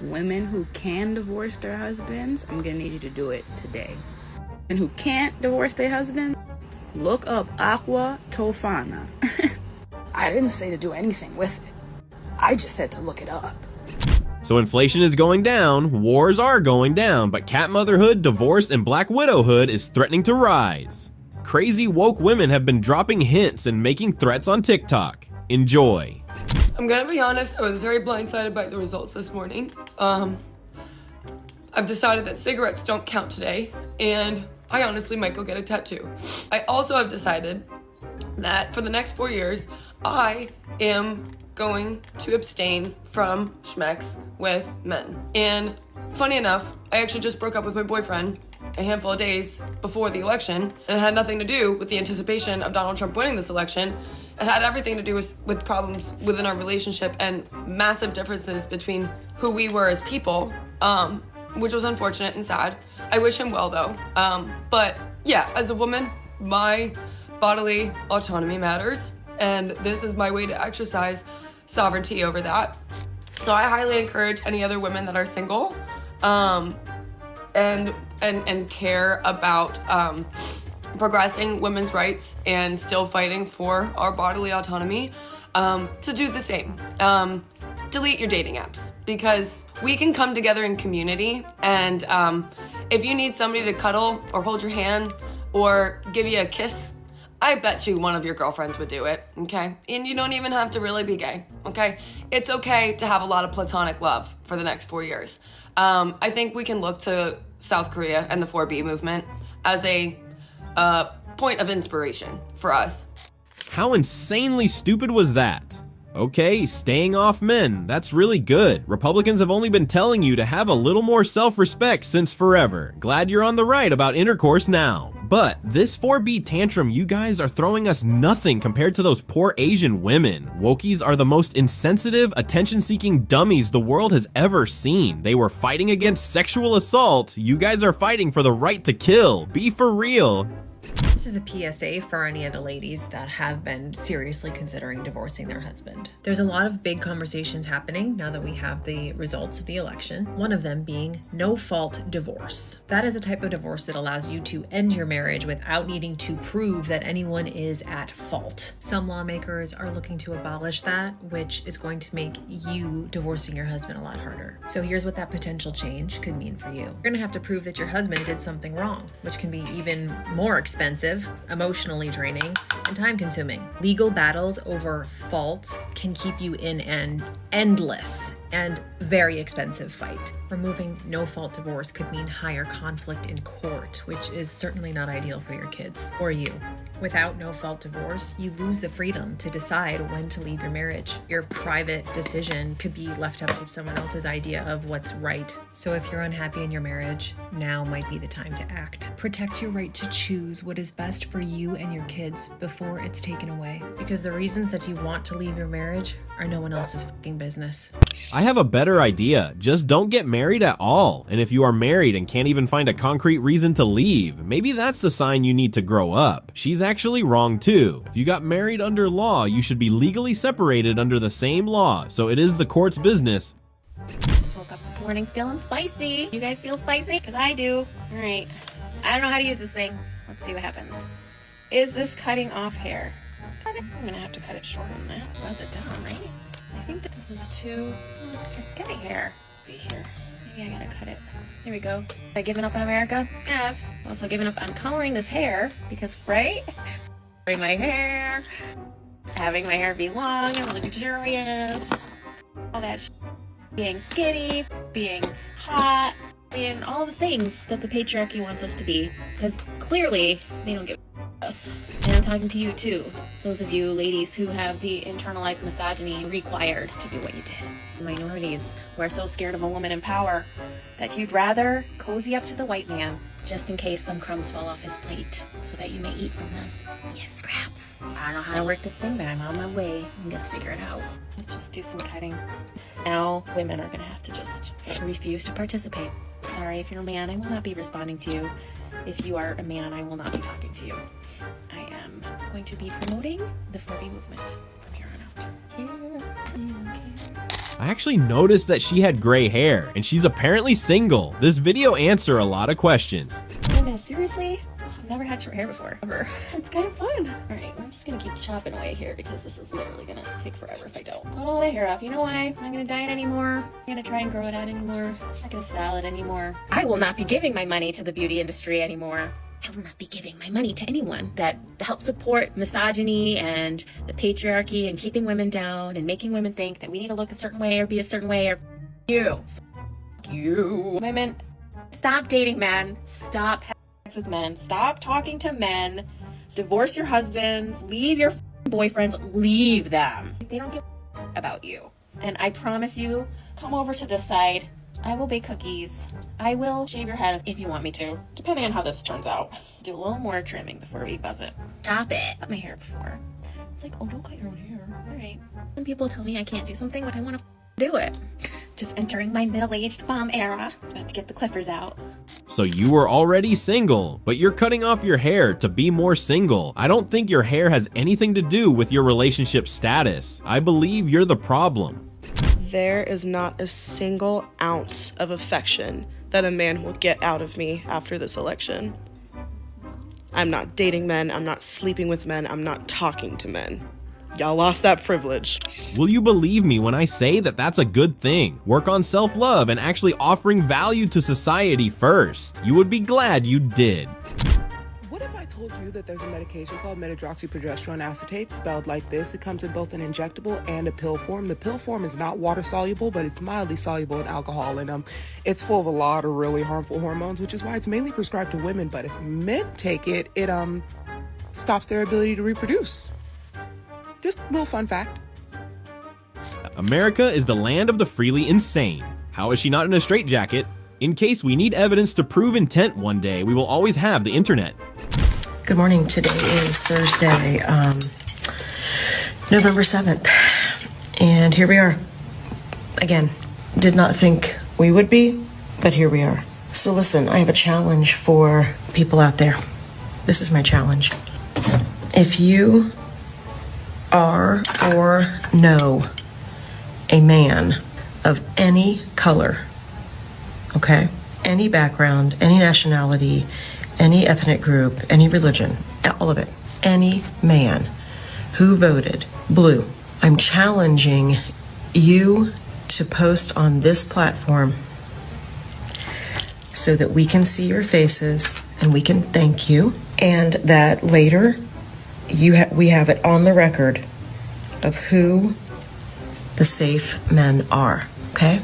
women who can divorce their husbands, I'm gonna need you to do it today. And who can't divorce their husband, look up Aqua Tofana. I didn't say to do anything with it. I just said to look it up. So inflation is going down, wars are going down, but cat motherhood, divorce, and black widowhood is threatening to rise. Crazy woke women have been dropping hints and making threats on TikTok. Enjoy. I'm gonna be honest, I was very blindsided by the results this morning. I've decided that cigarettes don't count today, and I honestly might go get a tattoo. I also have decided that for the next 4 years, I am going to abstain from schmex with men. And funny enough, I actually just broke up with my boyfriend a handful of days before the election, and it had nothing to do with the anticipation of Donald Trump winning this election. It had everything to do with problems within our relationship and massive differences between who we were as people, which was unfortunate and sad. I wish him well though. But yeah, as a woman, my bodily autonomy matters, and this is my way to exercise sovereignty over that. So I highly encourage any other women that are single and care about progressing women's rights and still fighting for our bodily autonomy to do the same. Delete your dating apps, because we can come together in community, and if you need somebody to cuddle or hold your hand or give you a kiss, I bet you one of your girlfriends would do it, okay? And you don't even have to really be gay, okay? It's okay to have a lot of platonic love for the next 4 years. I think we can look to South Korea and the 4B movement as a point of inspiration for us. How insanely stupid was that? Okay, staying off men, that's really good. Republicans have only been telling you to have a little more self-respect since forever. Glad you're on the right about intercourse now. But this 4B tantrum you guys are throwing us nothing compared to those poor Asian women. Wokies are the most insensitive, attention-seeking dummies the world has ever seen. They were fighting against sexual assault. You guys are fighting for the right to kill. Be for real. This is a PSA for any of the ladies that have been seriously considering divorcing their husband. There's a lot of big conversations happening now that we have the results of the election, one of them being no-fault divorce. That is a type of divorce that allows you to end your marriage without needing to prove that anyone is at fault. Some lawmakers are looking to abolish that, which is going to make you divorcing your husband a lot harder. So here's what that potential change could mean for you. You're gonna have to prove that your husband did something wrong, which can be even more expensive, emotionally draining, and time-consuming. Legal battles over fault can keep you in an endless and very expensive fight. Removing no-fault divorce could mean higher conflict in court, which is certainly not ideal for your kids or you. Without no-fault divorce, you lose the freedom to decide when to leave your marriage. Your private decision could be left up to someone else's idea of what's right. So if you're unhappy in your marriage, now might be the time to act. Protect your right to choose what is best for you and your kids before it's taken away. Because the reasons that you want to leave your marriage are no one else's fucking business. I have a better idea. Just don't get married at all. And if you are married and can't even find a concrete reason to leave, maybe that's the sign you need to grow up. She's actually wrong too. If you got married under law, you should be legally separated under the same law, so it is the court's business. Just woke up this morning feeling spicy. You guys feel spicy? Because I do. All right. I don't know how to use this thing. Let's see what happens. Is this cutting off hair? I'm gonna have to cut it shorter than that. That's it down, right? I think that this is too... It's getting hair. Let's see here. Maybe I gotta cut it. Here we go. Have I given up on America? I've also given up on coloring this hair because, right? Coloring my hair. Having my hair be long and luxurious. All that being skinny, being hot, being all the things that the patriarchy wants us to be. Because clearly, they don't give us. And I'm talking to you too. Those of you ladies who have the internalized misogyny required to do what you did. Minorities who are so scared of a woman in power that you'd rather cozy up to the white man just in case some crumbs fall off his plate so that you may eat from them. Yes, scraps. I don't know how to work this thing, but I'm on my way. I'm gonna figure it out. Let's just do some cutting. Now women are gonna have to just refuse to participate. Sorry, if you're a man, I will not be responding to you. If you are a man, I will not be talking to you. I am going to be promoting the 4B movement from here on out. Here, I actually noticed that she had gray hair, and she's apparently single. This video answers a lot of questions. Goodness, seriously? I've never had short hair before, ever. It's kind of fun. All right, I'm just gonna keep chopping away here because this is literally gonna take forever if I don't. Cut all the hair off. You know why? I'm not gonna dye it anymore. I'm gonna try and grow it out anymore. I'm not gonna style it anymore. I will not be giving my money to the beauty industry anymore. I will not be giving my money to anyone that helps support misogyny and the patriarchy and keeping women down and making women think that we need to look a certain way or be a certain way or you. Women, stop dating men. Stop having sex with men. Stop talking to men. Divorce your husbands. Leave your boyfriends. Leave them. They don't give about you. And I promise you, come over to this side. I will bake cookies. I will shave your head if you want me to, depending on how this turns out. Do a little more trimming before we buzz it. Stop it. Cut my hair before. It's like, oh, don't cut your own hair. All right. When people tell me I can't do something, but I want to do it. Just entering my middle-aged mom era. About to get the clippers out. So you were already single, but you're cutting off your hair to be more single. I don't think your hair has anything to do with your relationship status. I believe you're the problem. There is not a single ounce of affection that a man will get out of me after this election. I'm not dating men, I'm not sleeping with men, I'm not talking to men. Y'all lost that privilege. Will you believe me when I say that that's a good thing? Work on self-love and actually offering value to society first. You would be glad you did. What if I told you that there's a medication called methotrexyprogesterone acetate, spelled like this? It comes in both an injectable and a pill form. The pill form is not water soluble, but it's mildly soluble in alcohol, and it's full of a lot of really harmful hormones, which is why it's mainly prescribed to women. But if men take it, it stops their ability to reproduce. Just a little fun fact. America is the land of the freely insane. How is she not in a straitjacket? In case we need evidence to prove intent one day, we will always have the internet. Good morning. Today is Thursday, November 7th. And here we are. Again, did not think we would be, but here we are. So listen, I have a challenge for people out there. This is my challenge. If you are or know a man of any color, okay, any background, any nationality, any ethnic group, any religion, all of it, any man who voted blue, I'm challenging you to post on this platform so that we can see your faces and we can thank you, and that later we have it on the record of who the safe men are, okay?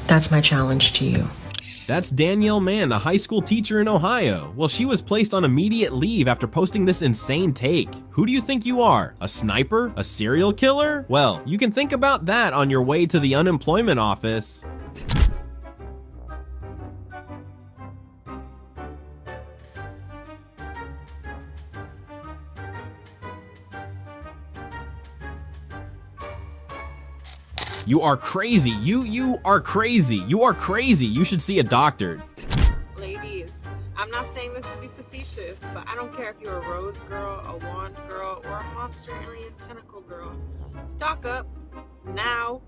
That's my challenge to you. That's Danielle Mann, a high school teacher in Ohio. Well, she was placed on immediate leave after posting this insane take. Who do you think you are? A sniper? A serial killer? Well, you can think about that on your way to the unemployment office. You are crazy. You are crazy. You are crazy. You should see a doctor. Ladies, I'm not saying this to be facetious, but I don't care if you're a rose girl, a wand girl, or a monster alien tentacle girl. Stock up now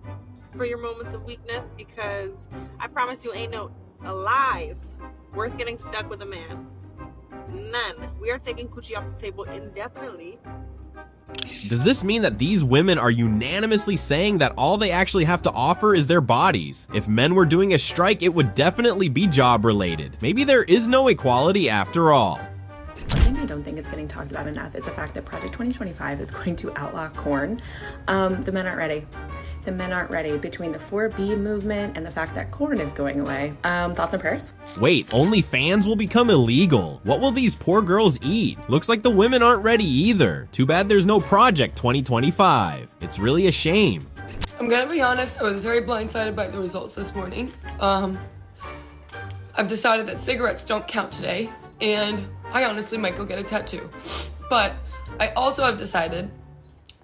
for your moments of weakness, because I promise you ain't no alive worth getting stuck with a man. None. We are taking coochie off the table indefinitely. Does this mean that these women are unanimously saying that all they actually have to offer is their bodies? If men were doing a strike, it would definitely be job related. Maybe there is no equality after all. One thing I don't think is getting talked about enough is the fact that Project 2025 is going to outlaw corn. The men aren't ready. The men aren't ready between the 4B movement and the fact that corn is going away. Thoughts and prayers? Wait, OnlyFans will become illegal. What will these poor girls eat? Looks like the women aren't ready either. Too bad there's no Project 2025. It's really a shame. I'm gonna be honest, I was very blindsided by the results this morning. I've decided that cigarettes don't count today, and I honestly might go get a tattoo. But I also have decided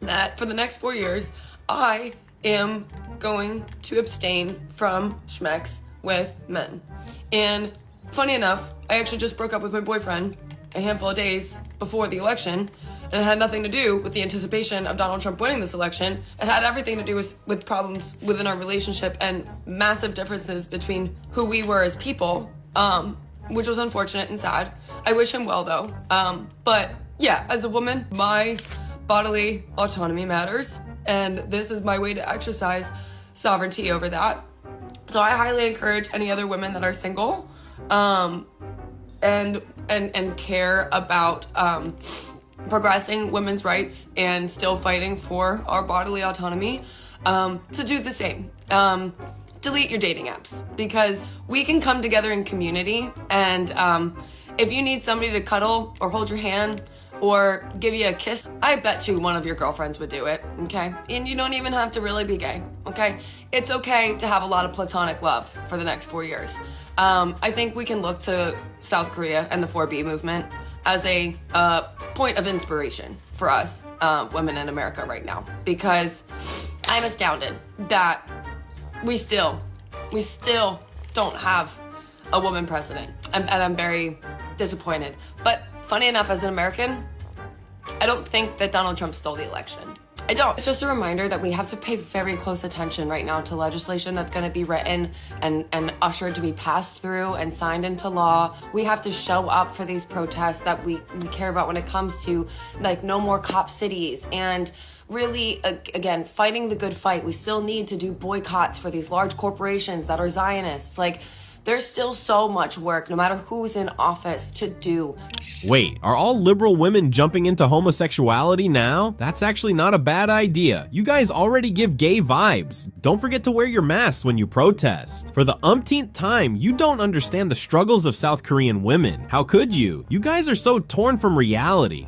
that for the next 4 years, I am going to abstain from schmex with men. And funny enough, I actually just broke up with my boyfriend a handful of days before the election, And it had nothing to do with the anticipation of Donald Trump winning this election. It had everything to do with problems within our relationship and massive differences between who we were as people, which was unfortunate and sad. I wish him well though. But yeah, as a woman, my bodily autonomy matters, and this is my way to exercise sovereignty over that. So I highly encourage any other women that are single and care about progressing women's rights and still fighting for our bodily autonomy to do the same. Delete your dating apps, because we can come together in community, and if you need somebody to cuddle or hold your hand or give you a kiss, I bet you one of your girlfriends would do it, okay? And you don't even have to really be gay, okay? It's okay to have a lot of platonic love for the next 4 years. I think we can look to South Korea and the 4B movement as a point of inspiration for us women in America right now, because I'm astounded that we still don't have a woman president, and I'm very disappointed. But funny enough, as an American, I don't think that Donald Trump stole the election. I don't. It's just a reminder that we have to pay very close attention right now to legislation that's going to be written and ushered to be passed through and signed into law. We have to show up for these protests that we care about when it comes to, like, no more cop cities and really, again, fighting the good fight. We still need to do boycotts for these large corporations that are Zionists. Like, there's still so much work, no matter who's in office, to do. Wait, are all liberal women jumping into homosexuality now? That's actually not a bad idea. You guys already give gay vibes. Don't forget to wear your masks when you protest. For the umpteenth time, you don't understand the struggles of South Korean women. How could you? You guys are so torn from reality.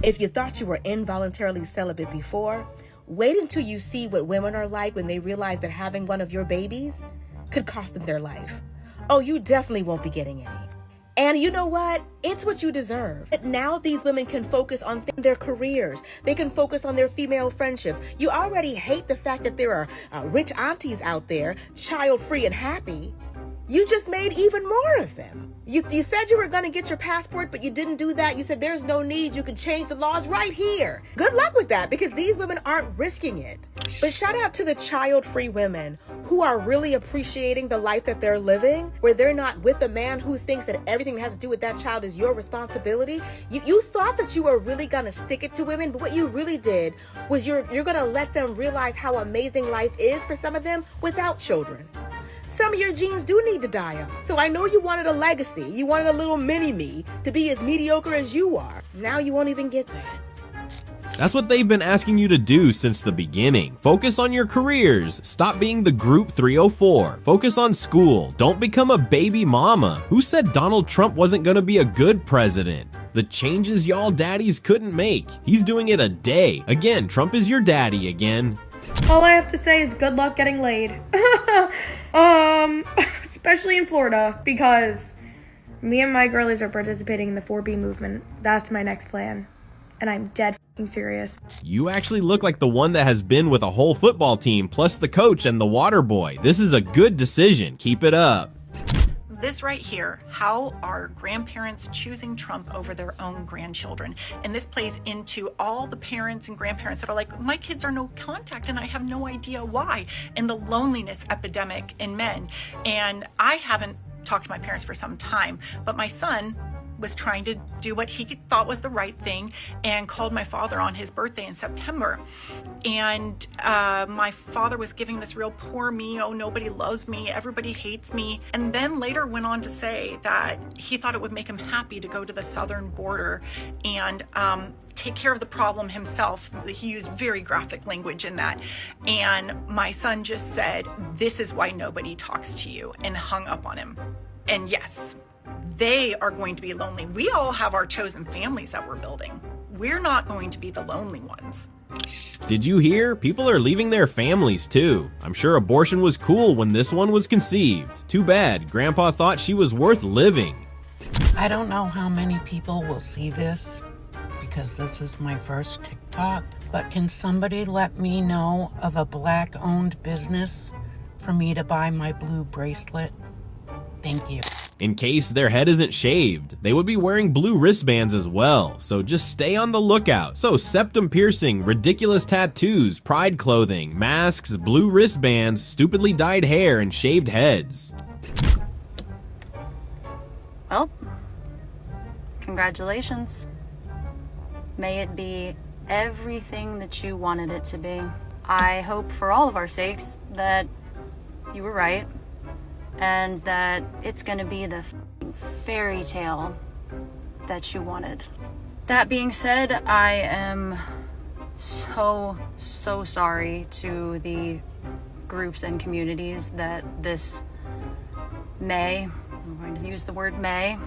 If you thought you were involuntarily celibate before, wait until you see what women are like when they realize that having one of your babies could cost them their life. Oh, you definitely won't be getting any. And you know what? It's what you deserve. Now these women can focus on their careers. They can focus on their female friendships. You already hate the fact that there are rich aunties out there, child-free and happy. You just made even more of them. You said you were going to get your passport, but you didn't do that. You said there's no need. You can change the laws right here. Good luck with that, because these women aren't risking it. But shout out to the child-free women who are really appreciating the life that they're living, where they're not with a man who thinks that everything that has to do with that child is your responsibility. You thought that you were really going to stick it to women, but what you really did was you're going to let them realize how amazing life is for some of them without children. Some of your genes do need to die out. So I know you wanted a legacy. You wanted a little mini-me to be as mediocre as you are. Now you won't even get that. That's what they've been asking you to do since the beginning. Focus on your careers. Stop being the Group 304. Focus on school. Don't become a baby mama. Who said Donald Trump wasn't gonna be a good president? The changes y'all daddies couldn't make. He's doing it a day. Again, Trump is your daddy again. All I have to say is good luck getting laid. Especially in Florida, because me and my girlies are participating in the 4B movement. That's my next plan. And I'm dead f***ing serious. You actually look like the one that has been with a whole football team, plus the coach and the water boy. This is a good decision. Keep it up. This right here, how are grandparents choosing Trump over their own grandchildren? And this plays into all the parents and grandparents that are like, my kids are no contact and I have no idea why. And the loneliness epidemic in men. And I haven't talked to my parents for some time, but my son was trying to do what he thought was the right thing and called my father on his birthday in September. And my father was giving this real poor me, oh, nobody loves me, everybody hates me. And then later went on to say that he thought it would make him happy to go to the southern border and take care of the problem himself. He used very graphic language in that. And my son just said, this is why nobody talks to you, and hung up on him. And yes, they are going to be lonely. We all have our chosen families that we're building. We're not going to be the lonely ones. Did you hear? People are leaving their families too. I'm sure abortion was cool when this one was conceived. Too bad. Grandpa thought she was worth living. I don't know how many people will see this because this is my first TikTok, but can somebody let me know of a Black-owned business for me to buy my blue bracelet? Thank you. In case their head isn't shaved, they would be wearing blue wristbands as well, so just stay on the lookout. So septum piercing, ridiculous tattoos, pride clothing, masks, blue wristbands, stupidly dyed hair, and shaved heads. Well, congratulations. May it be everything that you wanted it to be. I hope for all of our sakes that you were right and that it's gonna be the fairy tale that you wanted. That being said, I am so sorry to the groups and communities that this I'm going to use the word may,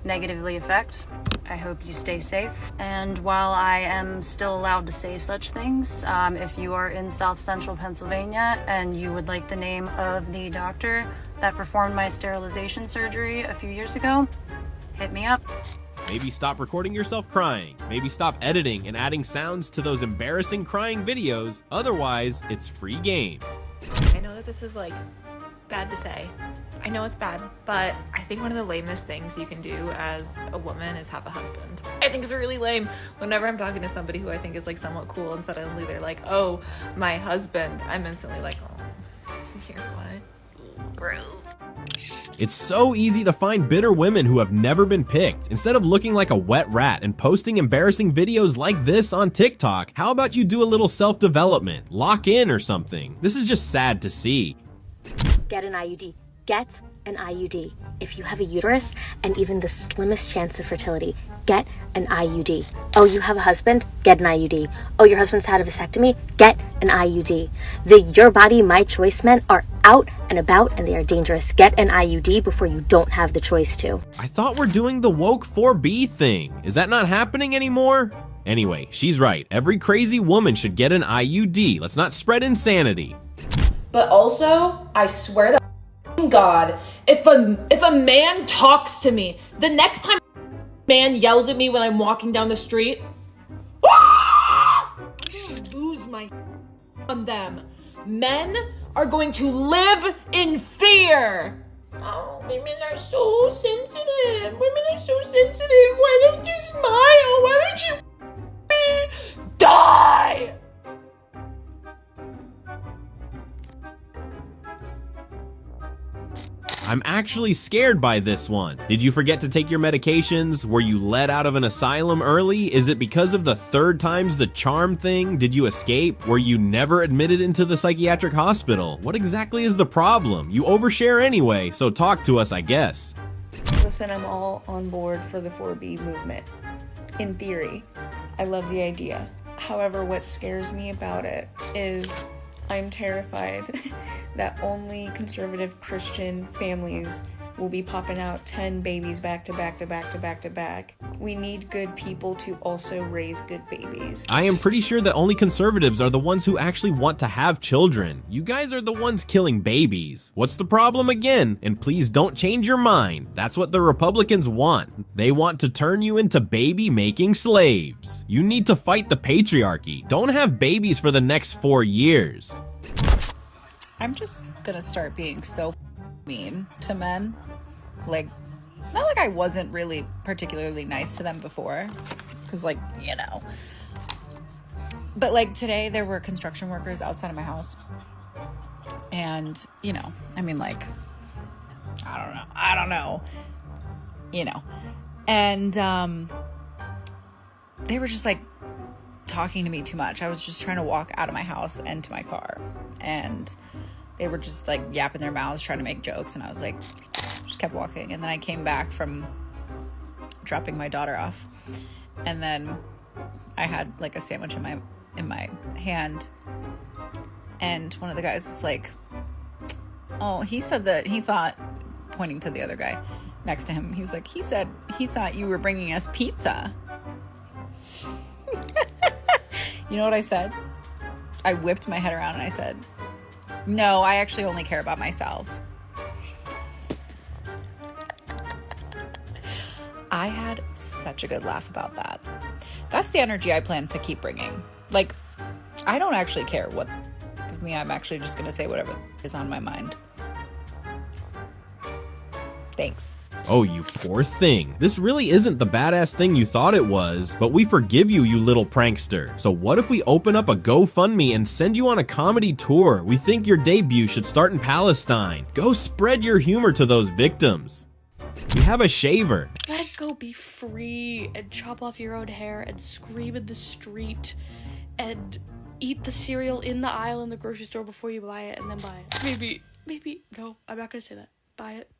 negatively affect. I hope you stay safe. And while I am still allowed to say such things, if you are in South Central Pennsylvania and you would like the name of the doctor that performed my sterilization surgery a few years ago, hit me up. Maybe stop recording yourself crying. Maybe stop editing and adding sounds to those embarrassing crying videos. Otherwise, it's free game. I know that this is like bad to say. I know it's bad, but I think one of the lamest things you can do as a woman is have a husband. I think it's really lame. Whenever I'm talking to somebody who I think is like somewhat cool and suddenly they're like, oh, my husband, I'm instantly like, oh, you're what? Gross. It's so easy to find bitter women who have never been picked. Instead of looking like a wet rat and posting embarrassing videos like this on TikTok, how about you do a little self-development, lock in or something? This is just sad to see. Get an IUD. Get an IUD. If you have a uterus and even the slimmest chance of fertility, get an IUD. Oh, you have a husband? Get an IUD. Oh, your husband's had a vasectomy? Get an IUD. The Your Body, My Choice men are out and about and they are dangerous. Get an IUD before you don't have the choice to. I thought we're doing the woke 4B thing. Is that not happening anymore? Anyway, she's right. Every crazy woman should get an IUD. Let's not spread insanity. But also, I swear to God, if a man talks to me, the next time a man yells at me when I'm walking down the street, I'm gonna lose my on them. Men are going to live in fear. Oh, women are so sensitive. Women are so sensitive. Why don't you smile? Why don't you die? I'm actually scared by this one. Did you forget to take your medications? Were you let out of an asylum early? Is it because of the 3rd time's the charm thing? Did you escape? Were you never admitted into the psychiatric hospital? What exactly is the problem? You overshare anyway, so talk to us, I guess. Listen, I'm all on board for the 4B movement. In theory, I love the idea. However, what scares me about it is I'm terrified that only conservative Christian families will be popping out 10 babies back to back to back to back to back. We need good people to also raise good babies. I am pretty sure that only conservatives are the ones who actually want to have children. You guys are the ones killing babies. What's the problem again? And please don't change your mind. That's what the Republicans want. They want to turn you into baby-making slaves. You need to fight the patriarchy. Don't have babies for the next 4 years. I'm just gonna start being so mean to men. Like, not like I wasn't really particularly nice to them before, because, like, you know. But, like, today there were construction workers outside of my house. And, you know, I mean, like, I don't know. You know. And, they were just, like, talking to me too much. I was just trying to walk out of my house and to my car. And they were just, like, yapping their mouths, trying to make jokes. And I was like, just kept walking. And then I came back from dropping my daughter off. And then I had, like, a sandwich in my hand. And one of the guys was like, oh, he said that he thought, pointing to the other guy next to him, he was like, he said he thought you were bringing us pizza. You know what I said? I whipped my head around and I said, no, I actually only care about myself. I had such a good laugh about that. That's the energy I plan to keep bringing. Like, I don't actually care what of me. I'm actually just going to say whatever is on my mind. Thanks. Oh, you poor thing. This really isn't the badass thing you thought it was, but we forgive you, you little prankster. So what if we open up a GoFundMe and send you on a comedy tour? We think your debut should start in Palestine. Go spread your humor to those victims. We have a shaver. Let go be free and chop off your own hair and scream in the street and eat the cereal in the aisle in the grocery store before you buy it and then buy it. Maybe, no, I'm not gonna say that. Buy it.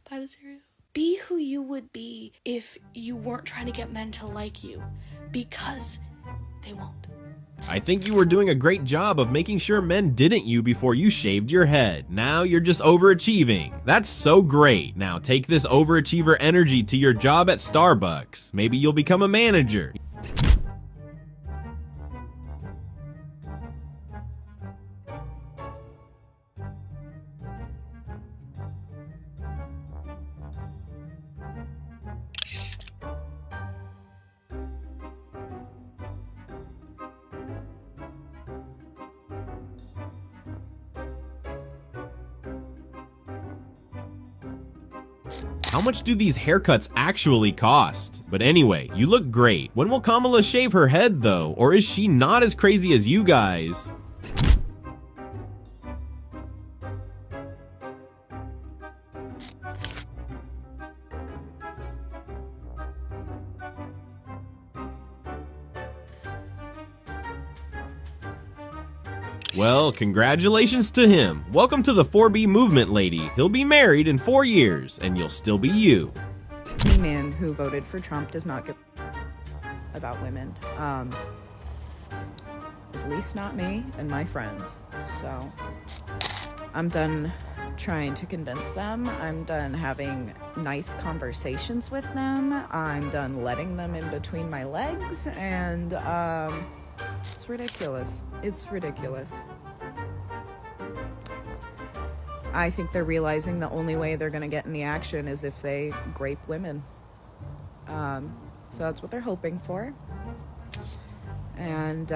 Buy the cereal. Be who you would be if you weren't trying to get men to like you, because they won't. I think you were doing a great job of making sure men didn't you before you shaved your head. Now you're just overachieving. That's so great. Now take this overachiever energy to your job at Starbucks. Maybe you'll become a manager. How much do these haircuts actually cost? But anyway, you look great. When will Kamala shave her head though? Or is she not as crazy as you guys? Well, congratulations to him. Welcome to the 4B movement, lady. He'll be married in 4 years, and you'll still be you. Any man who voted for Trump does not give about women. At least not me and my friends. So I'm done trying to convince them. I'm done having nice conversations with them. I'm done letting them in between my legs, and it's ridiculous. It's ridiculous. I think they're realizing the only way they're going to get any action is if they grape women. So that's what they're hoping for. And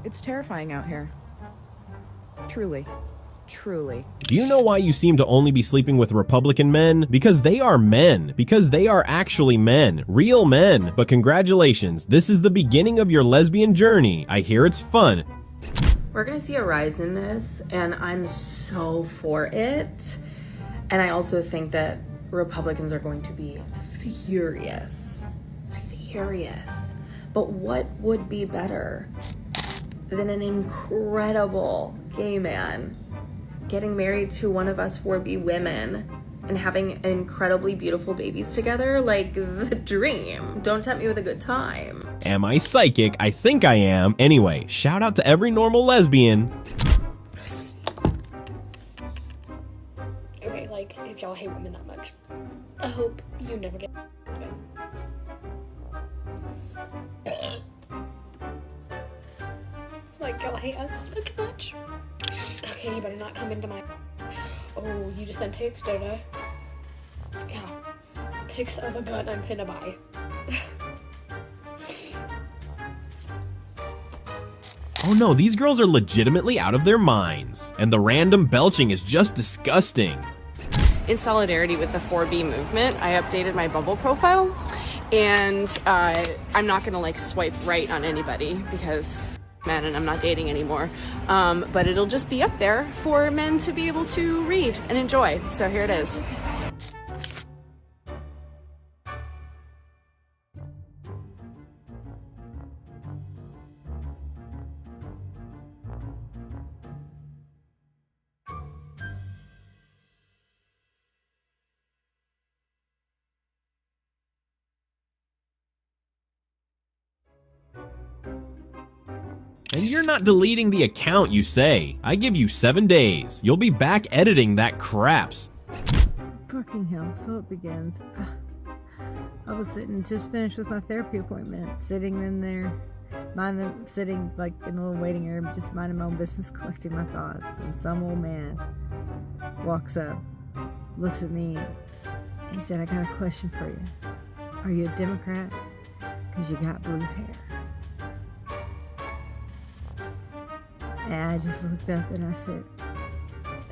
it's terrifying out here. Truly. Truly. Do you know why you seem to only be sleeping with Republican men? Because they are men. Because they are actually men. Real men. But congratulations, this is the beginning of your lesbian journey. I hear it's fun. We're gonna see a rise in this, and I'm so for it. And I also think that Republicans are going to be furious. Furious. But what would be better than an incredible gay man getting married to one of us 4B women and having incredibly beautiful babies together? Like, the dream. Don't tempt me with a good time. Am I psychic? I think I am. Anyway, shout out to every normal lesbian. Okay, like, if y'all hate women that much, I hope you never get women. Like, y'all hate us this fucking much? Okay, you better not come into my... Oh, you just sent pics, don't I? Yeah. Pics of a gun I'm finna buy. Oh no, these girls are legitimately out of their minds. And the random belching is just disgusting. In solidarity with the 4B movement, I updated my Bumble profile, and I'm not gonna like swipe right on anybody because men and I'm not dating anymore, but it'll just be up there for men to be able to read and enjoy. So here it is. And you're not deleting the account, you say. I give you 7 days. You'll be back editing that craps. Fucking hell, so it begins. I was just finished with my therapy appointment, sitting in there, sitting like in the little waiting area, just minding my own business, collecting my thoughts, and some old man walks up, looks at me, he said, "I got a question for you. Are you a Democrat? Because you got blue hair." And I just looked up and I said,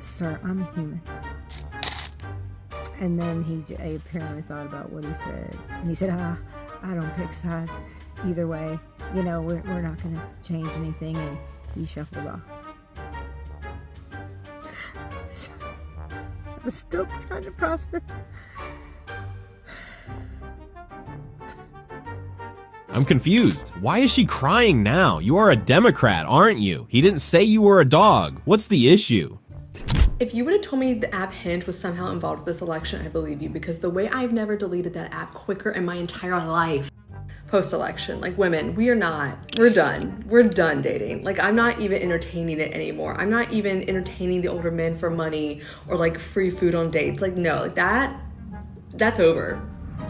"Sir, I'm a human." And then he apparently thought about what he said. And he said, I don't pick sides. Either way, you know, we're not going to change anything. And he shuffled off. I was still trying to process. I'm confused. Why is she crying now? You are a Democrat, aren't you? He didn't say you were a dog. What's the issue? If you would have told me the app Hinge was somehow involved with this election, I believe you, because the way I've never deleted that app quicker in my entire life post-election. Like, women, we're done. We're done dating. Like, I'm not even entertaining it anymore. I'm not even entertaining the older men for money or like free food on dates. Like, no, like that's over.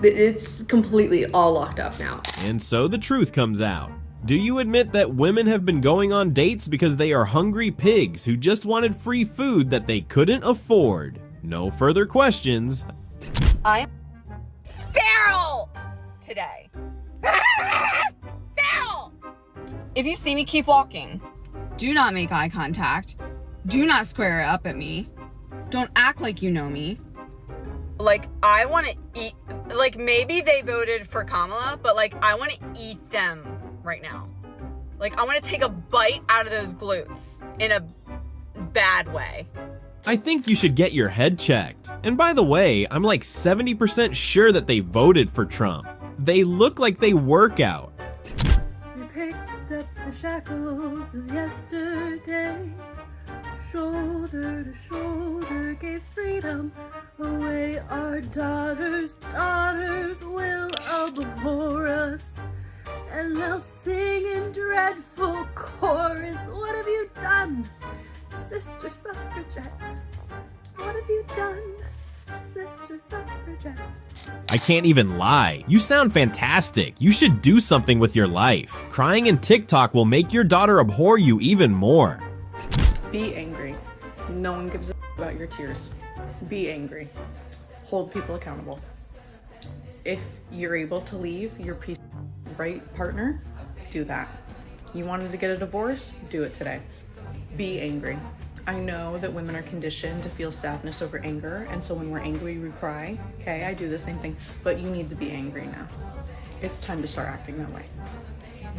It's completely all locked up now. And so the truth comes out. Do you admit that women have been going on dates because they are hungry pigs who just wanted free food that they couldn't afford? No further questions. I'm feral today. Feral! If you see me, keep walking. Do not make eye contact. Do not square up at me. Don't act like you know me. Like, I want to eat, like, maybe they voted for Kamala, but like, I want to eat them right now. Like, I want to take a bite out of those glutes in a bad way. I think you should get your head checked. And by the way, I'm like 70% sure that they voted for Trump. They look like they work out. We picked up the shackles of yesterday. Shoulder to shoulder gave freedom away. Our daughters will abhor us, and they'll sing in dreadful chorus. What have you done, Sister Suffragette? What have you done, Sister Suffragette? I can't even lie. You sound fantastic. You should do something with your life. Crying in TikTok will make your daughter abhor you even more. Be angry. No one gives a about your tears. Be angry. Hold people accountable. If you're able to leave your right partner, do that. You wanted to get a divorce? Do it today. Be angry. I know that women are conditioned to feel sadness over anger, and so when we're angry, we cry. Okay, I do the same thing, but you need to be angry now. It's time to start acting that way.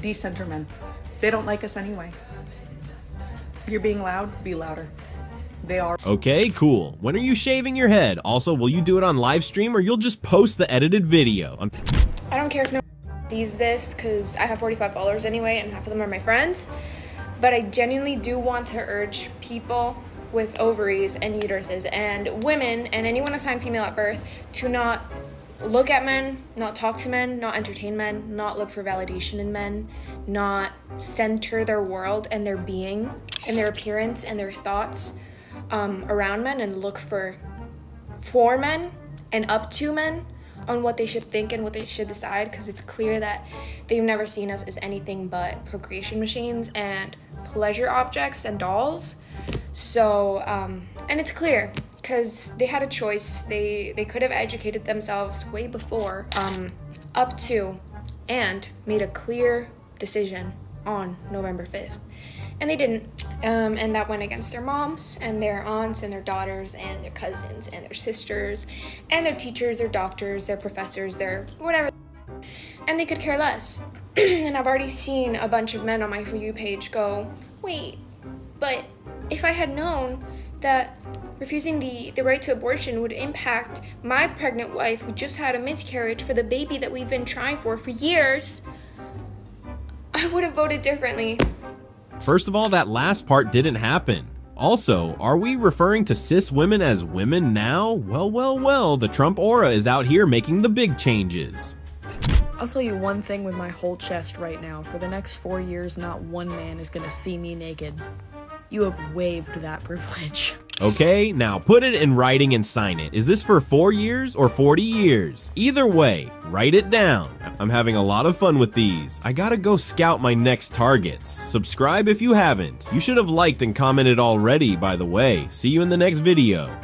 Decenter men. They don't like us anyway. You're being loud, be louder. They are. Okay, cool. When are you shaving your head? Also, will you do it on live stream or you'll just post the edited video? I don't care if no one sees this because I have 45 followers anyway and half of them are my friends. But I genuinely do want to urge people with ovaries and uteruses and women and anyone assigned female at birth to not look at men, not talk to men, not entertain men, not look for validation in men, not center their world and their being and their appearance and their thoughts around men, and look for men and up to men on what they should think and what they should decide, because it's clear that they've never seen us as anything but procreation machines and pleasure objects and dolls. So, and it's clear because they had a choice. They could have educated themselves way before, up to, and made a clear decision on November 5th. And they didn't. And that went against their moms and their aunts and their daughters and their cousins and their sisters and their teachers, their doctors, their professors, their whatever. And they could care less. And I've already seen a bunch of men on my For You page go, wait, but if I had known that refusing the right to abortion would impact my pregnant wife who just had a miscarriage for the baby that we've been trying for years, I would have voted differently. First of all, that last part didn't happen. Also, are we referring to cis women as women now? Well, the Trump aura is out here making the big changes. I'll tell you one thing with my whole chest right now. For the next 4 years, not one man is gonna see me naked. You have waived that privilege. Okay, now put it in writing and sign it. Is this for 4 years or 40 years? Either way, write it down. I'm having a lot of fun with these. I gotta go scout my next targets. Subscribe if you haven't. You should have liked and commented already, by the way. See you in the next video.